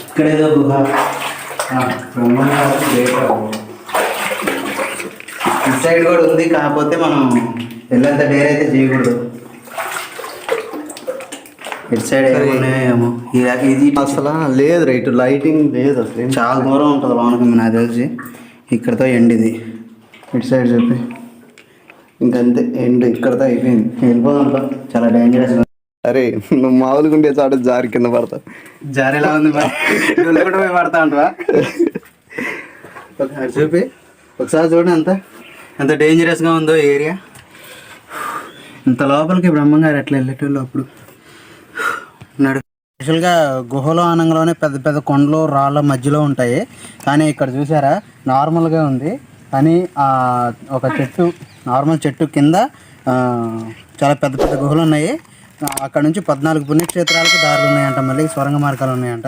ఇక్కడ ఏదో గుహ ఇటు సైడ్ కూడా ఉంది, కాకపోతే మనం వెళ్ళంత డేర్ అయితే చేయకూడదు. ఇటు సైడ్ ఏమో ఇది అసలు లేదు రైట్, లైటింగ్ లేదు అసలు. చాలా దూరం ఉంటుంది లోనకి నాకు తెలిసి. ఇక్కడతో ఎండ్ ఇది. ఇటు సైడ్ చెప్పి ఇంకంతే ఎండ్, ఇక్కడతో అయిపోయింది. వెళ్ళిపోదాం, చాలా డేంజరస్. అరే నువ్వు మామూలుగా ఉండే చాట జారి కింద పడతావు. జారేలా ఉంది మరి కూడా పోయి పడతా ఉంటావా? ఒకసారి చూపి, ఒకసారి చూడండి ఎంత డేంజరస్గా ఉందో ఏరియా. ఇంత లోపలికి బ్రహ్మంగారు ఎట్లా వెళ్ళేటోళ్ళు అప్పుడు నడు. యాక్చువల్గా గుహలో ఆనంగంలోనే పెద్ద పెద్ద కొండలు రాళ్ళ మధ్యలో ఉంటాయి, కానీ ఇక్కడ చూసారా నార్మల్గా ఉంది. కానీ ఒక చెట్టు, నార్మల్ చెట్టు కింద చాలా పెద్ద పెద్ద గుహలు ఉన్నాయి. అక్కడ నుంచి 14 పుణ్యక్షేత్రాలకి దారులు ఉన్నాయంట, మళ్ళీ సొరంగ మార్గాలు ఉన్నాయంట.